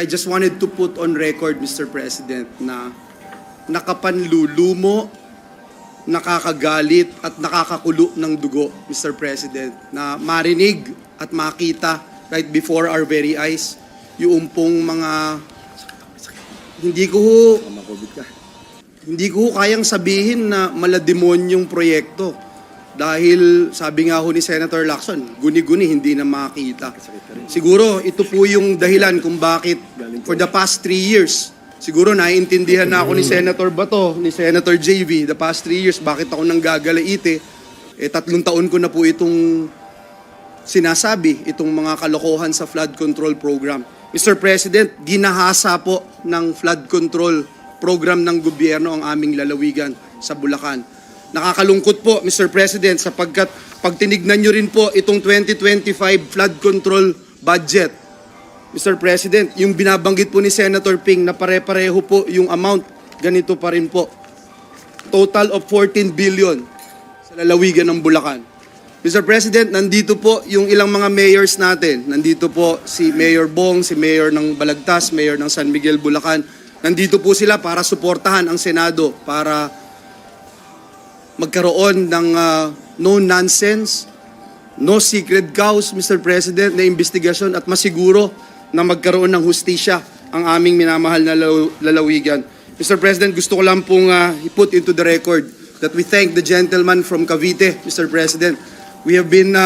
I just wanted to put on record, Mr. President, na nakapanlulumo, nakakagalit at nakakakulo ng dugo, Mr. President, na marinig at makita right before our very eyes yung pong mga hindi ko kayang sabihin na malademonyong proyekto. Dahil sabi nga ho ni Senator Lacson, guni-guni hindi na makita. Siguro ito po yung dahilan kung bakit for the past 3 years, siguro naiintindihan na ako ni Senator Bato, ni Senator JV, the past 3 years, bakit ako nanggagalaite. 3 taon ko na po itong sinasabi, itong mga kalokohan sa flood control program. Mr. President, ginahasa po ng flood control program ng gobyerno ang aming lalawigan sa Bulacan. Nakakalungkot po, Mr. President, sapagkat pag tinignan nyo rin po itong 2025 flood control budget, Mr. President, yung binabanggit po ni Senator Ping na pare-pareho po yung amount, ganito pa rin po. Total of 14 billion sa lalawigan ng Bulacan. Mr. President, nandito po yung ilang mga mayors natin. Nandito po si Mayor Bong, si Mayor ng Balagtas, Mayor ng San Miguel, Bulacan. Nandito po sila para suportahan ang Senado, para magkaroon ng no nonsense, no secret cows, Mr. President, na investigasyon at masiguro na magkaroon ng hustisya ang aming minamahal na lalawigan. Mr. President, gusto ko lang pong i-put into the record that we thank the gentleman from Cavite, Mr. President. We have been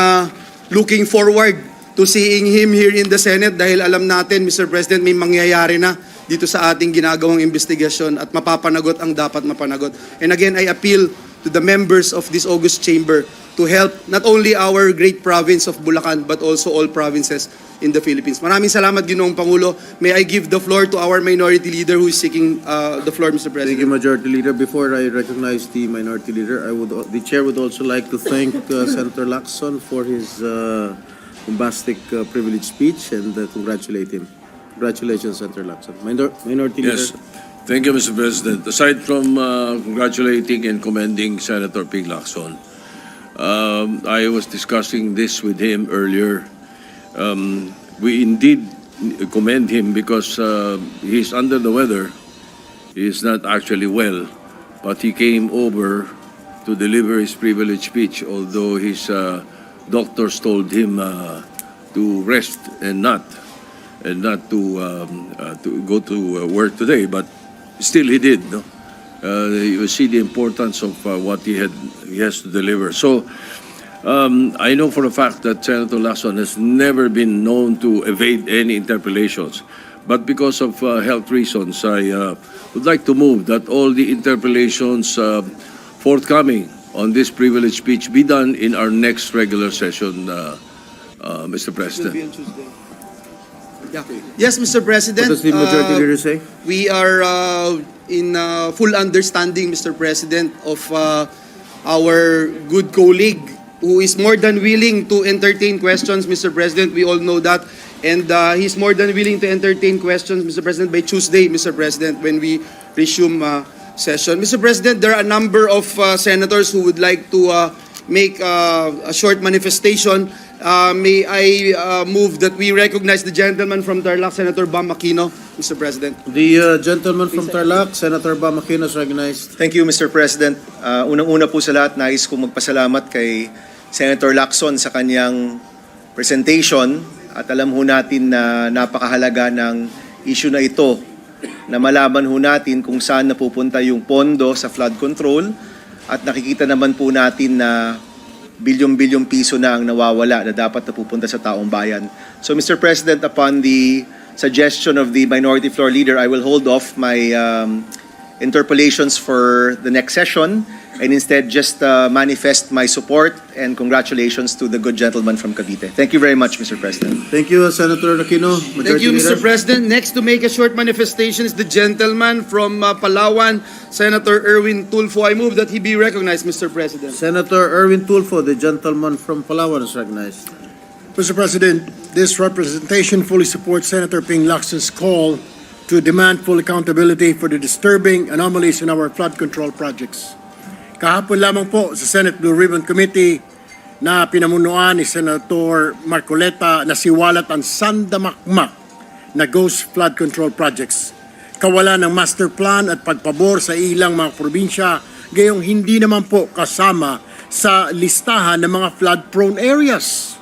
looking forward to seeing him here in the Senate dahil alam natin, Mr. President, may mangyayari na dito sa ating ginagawang investigasyon at mapapanagot ang dapat mapanagot. And again, I appeal to the members of this August Chamber to help not only our great province of Bulacan but also all provinces in the Philippines. Maraming salamat, Ginoong Pangulo. May I give the floor to our Minority Leader who is seeking the floor, Mr. President. Thank you, Majority Leader. Before I recognize the Minority Leader, the Chair would also like to thank Senator Lacson for his bombastic privilege speech and congratulate him. Congratulations, Senator Lacson. Minority Yes. Leader. Thank you, Mr. President. Aside from congratulating and commending Senator Ping Lacson, I was discussing this with him earlier. We indeed commend him because he's under the weather. He's not actually well, but he came over to deliver his privilege speech, although his doctors told him to rest and not to go to work today, but still he did. No? You see the importance of what he has to deliver. So I know for a fact that Senator Lacson has never been known to evade any interpellations. But because of health reasons, I would like to move that all the interpellations forthcoming on this privilege speech be done in our next regular session, Mr. President. Will be on Tuesday. Yeah. Yes, Mr. President. What does the Majority Leader say? We are in full understanding, Mr. President, of our good colleague who is more than willing to entertain questions, Mr. President. We all know that. And he's more than willing to entertain questions, Mr. President, by Tuesday, Mr. President, when we resume session. Mr. President, there are a number of senators who would like to make a short manifestation. May I move that we recognize the gentleman from Tarlac, Senator Bam Aquino, Mr. President. The gentleman from Tarlac, Senator Bam Aquino, is recognized. Thank you, Mr. President. Unang-una po sa lahat, nais kong magpasalamat kay Senator Lacson sa kanyang presentation at alam ho natin na napakahalaga ng issue na ito na malaman ho natin kung saan napupunta yung pondo sa flood control at nakikita naman po natin na bilyong-bilyong piso na ang nawawala na dapat napupunta sa taong bayan. So Mr. President, upon the suggestion of the Minority Floor Leader, I will hold off my interpellations for the next session and instead just manifest my support and congratulations to the good gentleman from Cavite. Thank you very much, Mr. President. Thank you, Senator Aquino. Thank you, Leader. Mr. President. Next to make a short manifestation is the gentleman from Palawan, Senator Erwin Tulfo. I move that he be recognized, Mr. President. Senator Erwin Tulfo, the gentleman from Palawan, is recognized. Mr. President, this representation fully supports Senator Ping Lacson's call to demand full accountability for the disturbing anomalies in our flood control projects. Kahapon lamang po sa Senate Blue Ribbon Committee na pinamunuan ni Senator Marcoleta na siwalat ang sandamakmak na ghost flood control projects. Kawalan ng master plan at pagpabor sa ilang mga probinsya, gayong hindi naman po kasama sa listahan ng mga flood-prone areas.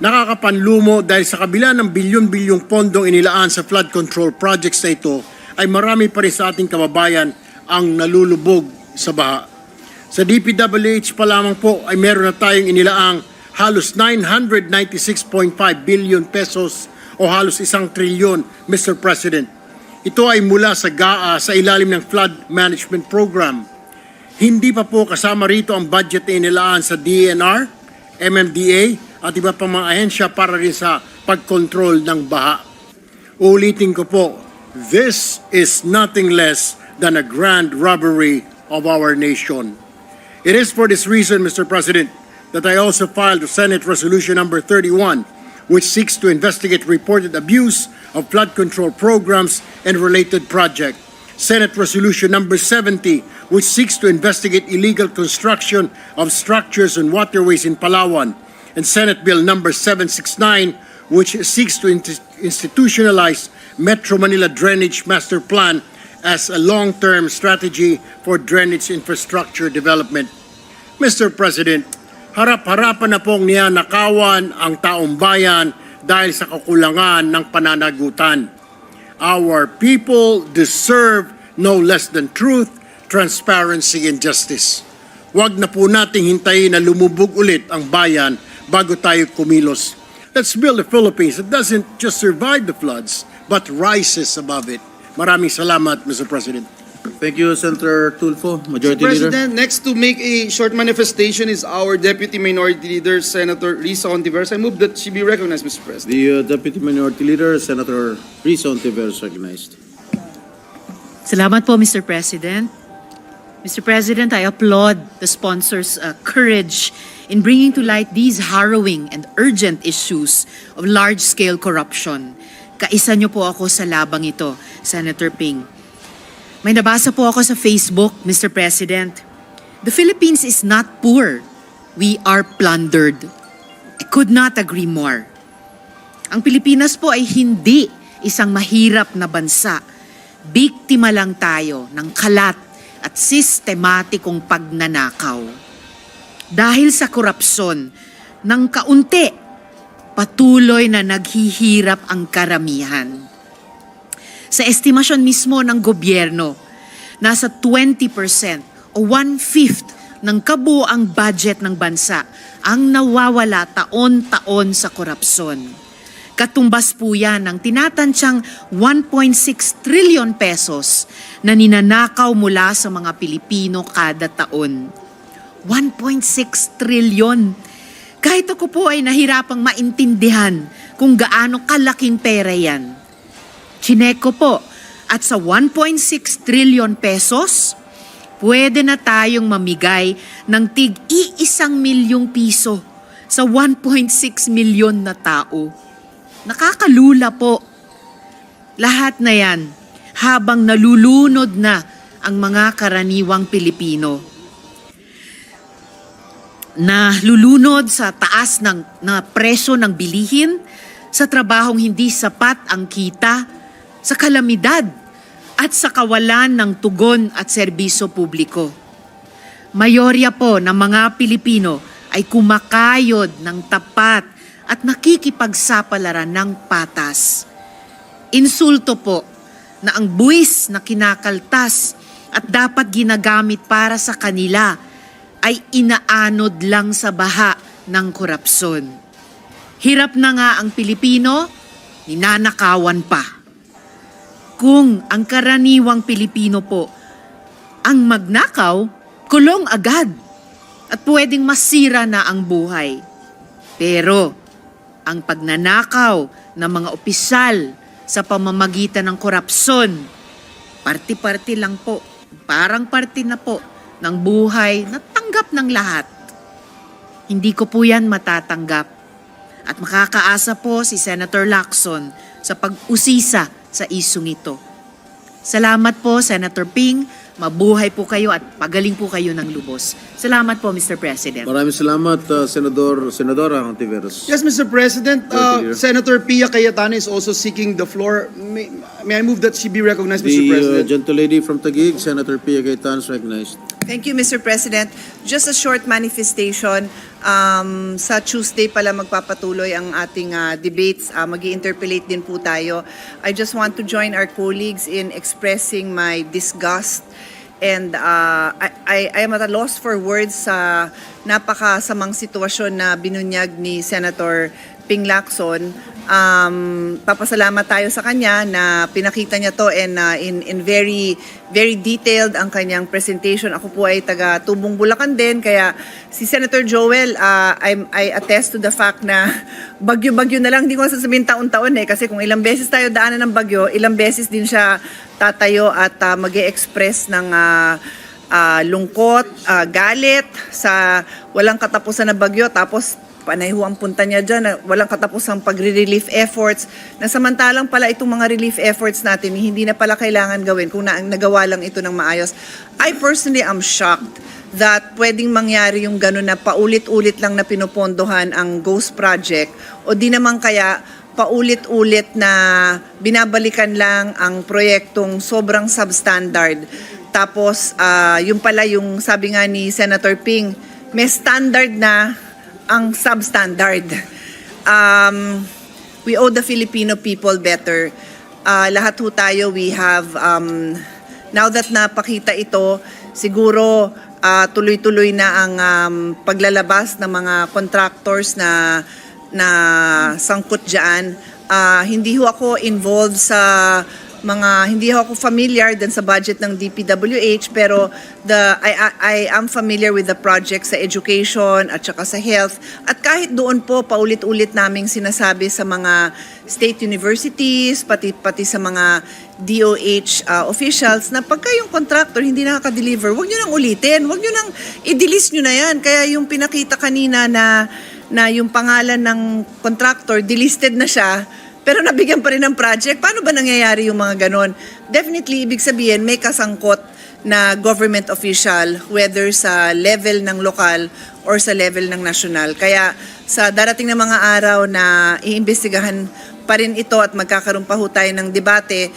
Nakakapanlumo dahil sa kabila ng bilyon-bilyong pondong inilaan sa flood control projects na ito, ay marami pa rin sa ating kababayan ang nalulubog sa baha. Sa DPWH pa lamang po ay meron na tayong inilaang halos 996.5 billion pesos o halos 1 trilyon, Mr. President. Ito ay mula sa GAA sa ilalim ng Flood Management Program. Hindi pa po kasama rito ang budget na inilaan sa DNR, MMDA at iba pang mga ahensya para rin sa pagkontrol ng baha. Ulitin ko po, this is nothing less than a grand robbery of our nation. It is for this reason, Mr. President, that I also filed Senate Resolution number 31, which seeks to investigate reported abuse of flood control programs and related projects. Senate Resolution number 70, which seeks to investigate illegal construction of structures and waterways in Palawan. And Senate Bill number 769, which seeks to institutionalize Metro Manila Drainage Master Plan as a long-term strategy for drainage infrastructure development. Mr. President, harap-harapan na pong niyanakawan ang taong bayan dahil sa kakulangan ng pananagutan. Our people deserve no less than truth, transparency, and justice. Huwag na po nating hintayin na lumubog ulit ang bayan bago tayo kumilos. Let's build a Philippines that doesn't just survive the floods, but rises above it. Maraming salamat, Mr. President. Thank you, Senator Tulfo, Majority Leader. President, next to make a short manifestation is our Deputy Minority Leader, Senator Risa Hontiveros. I move that she be recognized, Mr. President. The Deputy Minority Leader, Senator Risa Hontiveros, recognized. Salamat po, Mr. President. Mr. President, I applaud the sponsors' courage in bringing to light these harrowing and urgent issues of large-scale corruption. Kaisa niyo po ako sa labang ito, Senator Ping. May nabasa po ako sa Facebook, Mr. President. The Philippines is not poor. We are plundered. I could not agree more. Ang Pilipinas po ay hindi isang mahirap na bansa. Biktima lang tayo ng kalat at sistematikong pagnanakaw. Dahil sa korupsyon, ng kaunti, patuloy na naghihirap ang karamihan. Sa estimasyon mismo ng gobyerno, nasa 20% o 1/5 ng kabuuang budget ng bansa ang nawawala taon-taon sa korupsyon. Katumbas po yan ng tinatansyang 1.6 trillion pesos na ninanakaw mula sa mga Pilipino kada taon. 1.6 trillion. Kahit ako po ay nahirapang maintindihan kung gaano kalaking pera yan. Chineko po, at sa 1.6 trillion pesos, pwede na tayong mamigay ng tig-1 milyong piso sa 1.6 milyon na tao. Nakakalula po. Lahat na yan habang nalulunod na ang mga karaniwang Pilipino. Nalulunod sa taas na presyo ng bilihin, sa trabahong hindi sapat ang kita, sa kalamidad at sa kawalan ng tugon at serbisyo publiko. Mayorya po ng mga Pilipino ay kumakayod ng tapat at nakikipagsapalaran ng patas. Insulto po na ang buwis na kinakaltas at dapat ginagamit para sa kanila ay inaanod lang sa baha ng korupsyon. Hirap na nga ang Pilipino, ninanakawan pa. Kung ang karaniwang Pilipino po ang magnakaw, kulong agad at pwedeng masira na ang buhay. Pero ang pagnanakaw ng mga opisyal sa pamamagitan ng korupsyon, parti-parti lang po, parang parti na po ng buhay na tanggap ng lahat. Hindi ko po yan matatanggap. At makakaasa po si Senator Lacson sa pag-usisa sa isyung ito. Salamat po, Senator Ping, mabuhay po kayo at pagaling po kayo ng lubos. Salamat po, Mr. President. Maraming salamat, Senadora Hontiveros. Yes, Mr. President, Leader. Senator Pia Cayetano is also seeking the floor. May I move that she be recognized, Mr. The President? gentlelady from Taguig, Senator Pia Cayetano, is recognized. Thank you, Mr. President. Just a short manifestation. Sa Tuesday pala magpapatuloy ang ating debates. Mag-i-interpellate din po tayo. I just want to join our colleagues in expressing my disgust and I am at a loss for words sa napakasamang sitwasyon na binunyag ni Senator Ping Lacson. Papasalamat tayo sa kanya na pinakita niya to and in very very detailed ang kanyang presentation. Ako po ay taga Tubong Bulacan din, kaya si Senator Joel, I attest to the fact na bagyo-bagyo na lang, hindi ko sasabihin taon-taon kasi kung ilang beses tayo daanan ng bagyo, ilang beses din siya tatayo at mag-e-express ng lungkot, galit sa walang katapusan na bagyo, tapos panay ho ang punta niya dyan, walang katapusang pagre-relief efforts, na samantalang pala itong mga relief efforts natin, hindi na pala kailangan gawin kung nagawa lang ito ng maayos. I personally am shocked that pwedeng mangyari yung gano'n na paulit-ulit lang na pinopondohan ang Ghost Project o di naman kaya paulit-ulit na binabalikan lang ang proyektong sobrang substandard. Tapos, yung pala yung sabi nga ni Senator Ping, may standard na ang substandard. We owe the Filipino people better. Lahat ho tayo, we have, now that napakita ito, siguro tuloy-tuloy na ang paglalabas ng mga contractors na sangkot dyan. Hindi ho ako involved sa hindi ako familiar din sa budget ng DPWH, pero I am familiar with the projects sa education at saka sa health. At kahit doon po, paulit-ulit naming sinasabi sa mga state universities, pati sa mga DOH officials, na pagka yung contractor hindi nakaka-deliver, huwag nyo nang ulitin, huwag nyo nang i-delist nyo na yan. Kaya yung pinakita kanina na yung pangalan ng contractor, delisted na siya, pero nabigyan pa rin ng project. Paano ba nangyayari yung mga ganon? Definitely, ibig sabihin, may kasangkot na government official, whether sa level ng lokal or sa level ng national. Kaya sa darating na mga araw na iimbestigahan pa rin ito at magkakaroon pa ho tayo ng debate,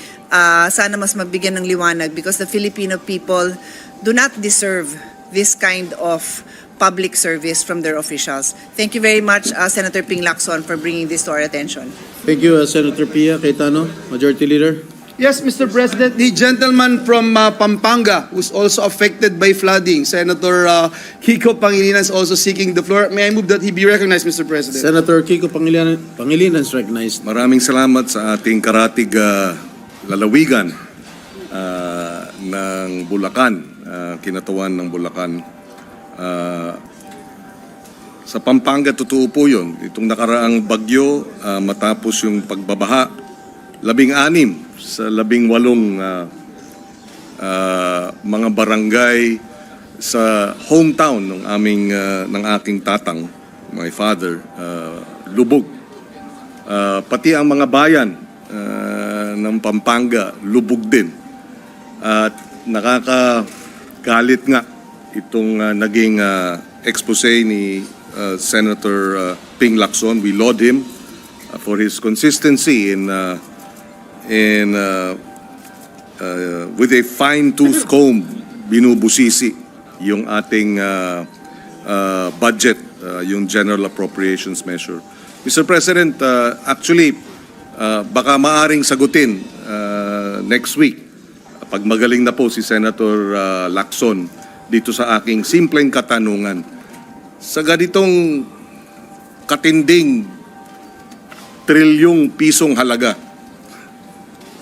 sana mas mabigyan ng liwanag because the Filipino people do not deserve this kind of public service from their officials. Thank you very much, Senator Ping Lacson, for bringing this to our attention. Thank you, Senator Pia Cayetano, Majority Leader. Yes, Mr. President, the gentleman from Pampanga who's also affected by flooding, Senator Kiko Pangilinan, is also seeking the floor. May I move that he be recognized, Mr. President? Senator Kiko Pangilinan is recognized. Maraming salamat sa ating karatig lalawigan ng Bulacan, kinatawan ng Bulacan. Sa Pampanga, totoo po yun. Itong nakaraang bagyo, matapos yung pagbabaha, 16 sa 18 mga barangay sa hometown ng aking tatang, my father, lubog. Pati ang mga bayan ng Pampanga, lubog din. At nakakagalit nga itong naging expose ni Senator Ping Lacson. We laud him for his consistency in with a fine-tooth comb binubusisi yung ating budget, yung General Appropriations Measure. Mr. President, actually, baka maaring sagutin next week pag magaling na po si Senator Lacson dito sa aking simpleng katanungan. Sa ganitong katinding trilyong pisong halaga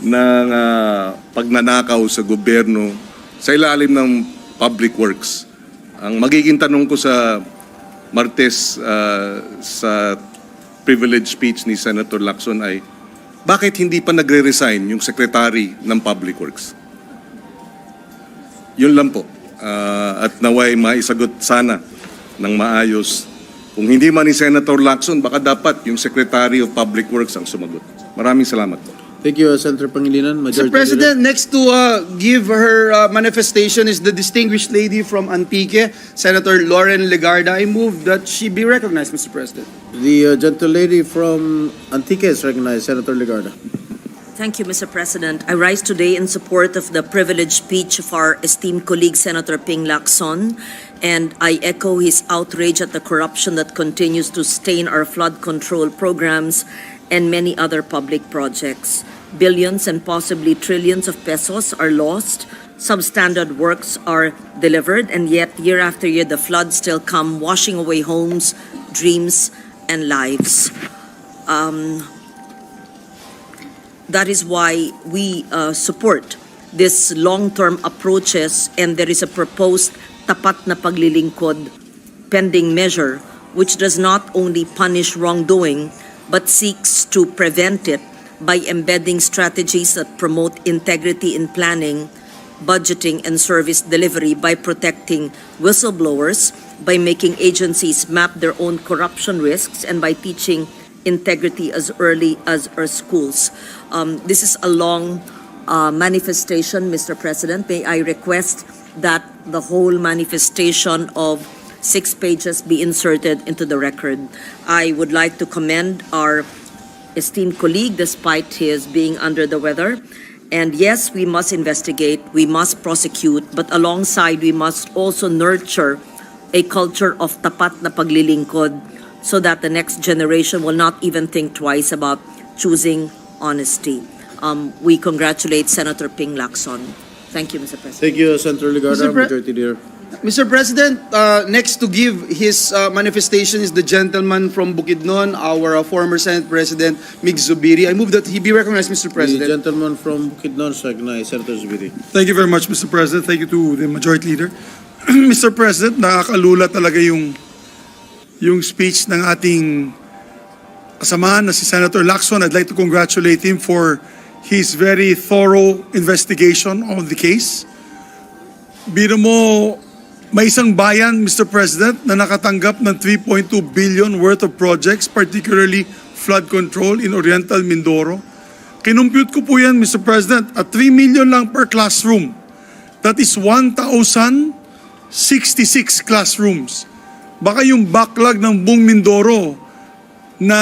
ng pagnanakaw sa gobyerno sa ilalim ng public works, ang magiging tanong ko sa Martes sa privilege speech ni Senator Lacson ay, bakit hindi pa nagre-resign yung Secretary ng Public Works? Yun lang po. At naway maisagot sana ng maayos. Kung hindi man ni Senator Lacson, baka dapat yung Secretary of Public Works ang sumagot. Maraming salamat po. Thank you, Senator Pangilinan. Mr. Majority President, next to give her manifestation is the distinguished lady from Antique, Senator Lauren Legarda. I move that she be recognized, Mr. President. Leader. The gentle lady from Antique is recognized, Senator Legarda. Thank you, Mr. President. I rise today in support of the privileged speech of our esteemed colleague, Senator Ping Lacson, and I echo his outrage at the corruption that continues to stain our flood control programs and many other public projects. Billions and possibly trillions of pesos are lost. Substandard works are delivered, and yet year after year the floods still come washing away homes, dreams, and lives. That is why we support this long-term approaches, and there is a proposed tapat na paglilingkod pending measure which does not only punish wrongdoing but seeks to prevent it by embedding strategies that promote integrity in planning, budgeting, and service delivery, by protecting whistleblowers, by making agencies map their own corruption risks, and by teaching integrity as early as our schools. This is a long manifestation, Mr. President. May I request that the whole manifestation of 6 pages be inserted into the record. I would like to commend our esteemed colleague despite his being under the weather. And yes, we must investigate, we must prosecute, but alongside we must also nurture a culture of tapat na paglilingkod so that the next generation will not even think twice about choosing honesty. We congratulate Senator Ping Lacson. Thank you, Mr. President. Thank you, Senator Legarda, Mr. Pre- Majority Leader. Mr. President, next to give his manifestation is the gentleman from Bukidnon, our former Senate President, Mig Zubiri. I move that he be recognized, Mr. The President. gentleman from Bukidnon is recognized, Senator Zubiri. Thank you very much, Mr. President. Thank you to the Majority Leader. Mr. President, nakakalula talaga yung speech ng ating kasamahan na si Senator Lacson. I'd like to congratulate him for his very thorough investigation of the case. Biro mo, may isang bayan, Mr. President, na nakatanggap ng 3.2 billion worth of projects, particularly flood control in Oriental Mindoro. Kinumpute ko po yan, Mr. President, at 3 million lang per classroom. That is 1,066 classrooms. Baka yung backlog ng buong Mindoro na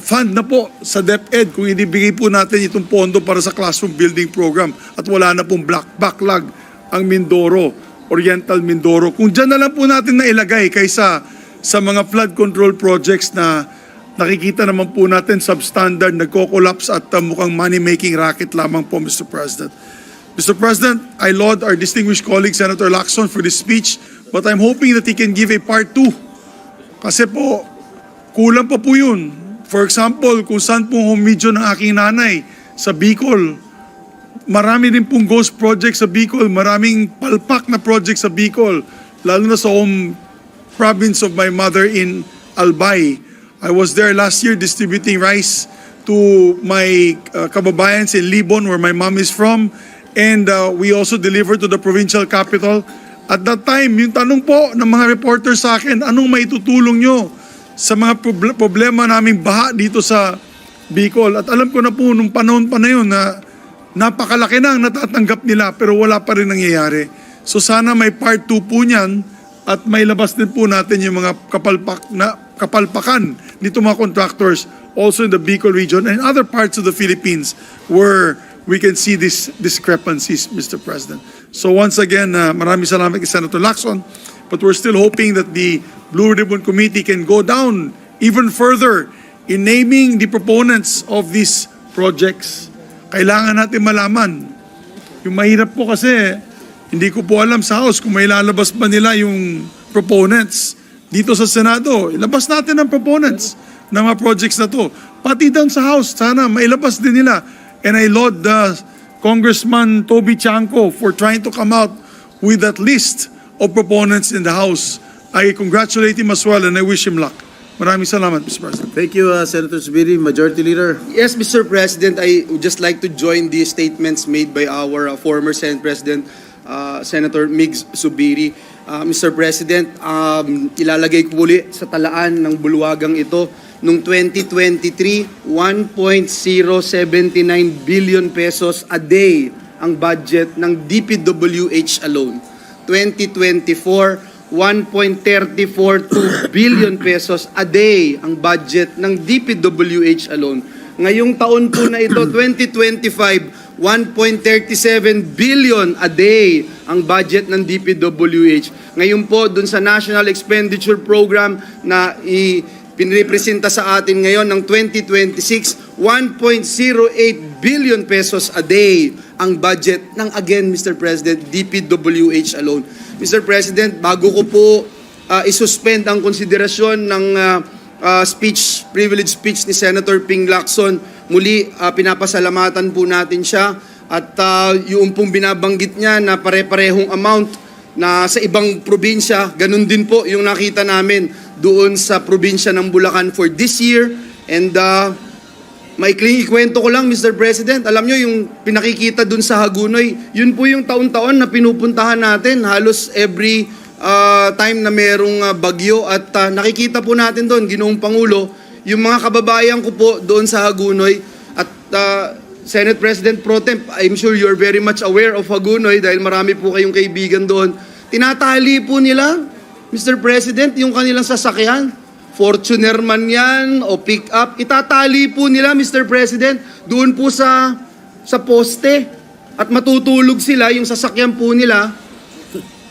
fund na po sa DepEd kung inibigay po natin itong pondo para sa classroom building program at wala na pong backlog ang Mindoro, Oriental Mindoro. Kung dyan na lang po natin na ilagay kaysa sa mga flood control projects na nakikita naman po natin substandard, nagko-collapse at mukhang money-making racket lamang po, Mr. President. Mr. President, I laud our distinguished colleague Senator Lacson for this speech, but I'm hoping that he can give a part 2. Kasi po, kulang pa po yun. For example, kung saan pong home video ng aking nanay sa Bicol, marami rin pong ghost project sa Bicol, maraming palpak na project sa Bicol, lalo na sa home province of my mother in Albay. I was there last year distributing rice to my kababayans in Libon, where my mom is from, and we also delivered to the provincial capital. At that time, yung tanong po ng mga reporter sa akin, anong maitutulong nyo sa mga problema naming baha dito sa Bicol? At alam ko na po nung panahon pa na yun na napakalaki na ang natatanggap nila pero wala pa rin nangyayari. So sana may part 2 po niyan at may labas din po natin yung mga kapalpakan nito mga contractors also in the Bicol region and other parts of the Philippines where we can see these discrepancies, Mr. President. So once again, maraming salamat kay Senator Lacson, but we're still hoping that the Blue Ribbon Committee can go down even further in naming the proponents of these projects. Kailangan natin malaman. Yung mahirap po kasi, hindi ko po alam sa House kung may lalabas ba nila yung proponents. Dito sa Senado, ilabas natin ang proponents ng mga projects na to. Pati down sa House, sana mailabas din nila. And I laud Congressman Toby Chanco for trying to come out with that list of proponents in the House. I congratulate him as well and I wish him luck. Maraming salamat, Mr. President. Thank you, Senator Zubiri, Majority Leader. Yes, Mr. President, I would just like to join the statements made by our former Senate President, Senator Mig Zubiri. Mr. President, ilalagay ko muli sa talaan ng bulwagang ito Noong 2023, 1.079 billion pesos a day ang budget ng DPWH alone. 2024, 1.342 billion pesos a day ang budget ng DPWH alone. Ngayong taon po na ito, 2025, 1.37 billion a day ang budget ng DPWH. Ngayon po, dun sa National Expenditure Program na pinrepresenta sa atin ngayon ng 2026, 1.08 billion pesos a day ang budget ng, again, Mr. President, DPWH alone. Mr. President, bago ko po isuspend ang konsiderasyon ng privilege speech ni Senator Ping Lacson, muli pinapasalamatan po natin siya at yung pong binabanggit niya na pare-parehong amount na sa ibang probinsya, ganun din po yung nakita namin doon sa probinsya ng Bulacan for this year. And maikling ikwento ko lang, Mr. President, alam nyo yung pinakikita doon sa Hagunoy, yun po yung taon-taon na pinupuntahan natin halos every time na merong bagyo at nakikita po natin doon, Ginoong Pangulo, yung mga kababayan ko po doon sa Hagunoy at Senate President Pro Temp, I'm sure you're very much aware of Hagunoy dahil marami po kayong kaibigan doon. Tinatali po nila, Mr. President, yung kanilang sasakyan, Fortuner man yan o pick-up, itatali po nila, Mr. President, doon po sa poste at matutulog sila, yung sasakyan po nila,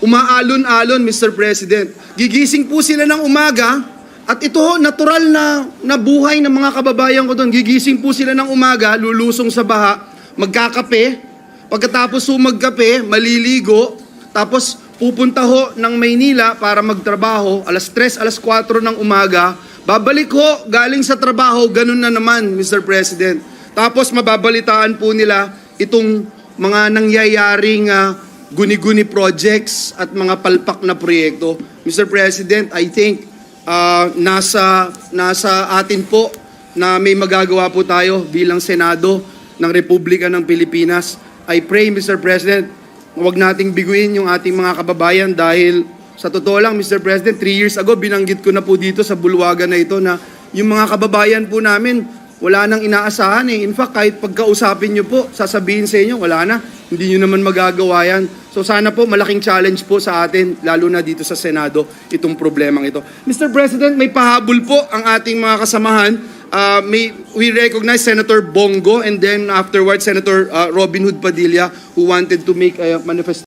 umaalon-alon, Mr. President. Gigising po sila ng umaga at ito, natural na buhay ng mga kababayan ko doon. Gigising po sila ng umaga, lulusong sa baha, magkakape, pagkatapos magkape, maliligo, tapos pupunta ho ng Maynila para magtrabaho, alas 3, alas 4 ng umaga, babalik ho, galing sa trabaho, ganun na naman, Mr. President. Tapos mababalitaan po nila itong mga nangyayaring guni-guni projects at mga palpak na proyekto. Mr. President, I think nasa atin po na may magagawa po tayo bilang Senado ng Republika ng Pilipinas. I pray, Mr. President, huwag nating biguin yung ating mga kababayan dahil sa totoo lang, Mr. President, 3 years ago, binanggit ko na po dito sa bulwagan na ito na yung mga kababayan po namin, wala nang inaasahan eh. In fact, kahit pagkausapin nyo po, sasabihin sa inyo, wala na, hindi nyo naman magagawa yan. So sana po, malaking challenge po sa atin, lalo na dito sa Senado, itong problemang ito. Mr. President, may pahabol po ang ating mga kasamahan. We recognize Senator Bongo and then afterwards Senator Robin Hood Padilla who wanted to make a manifestation.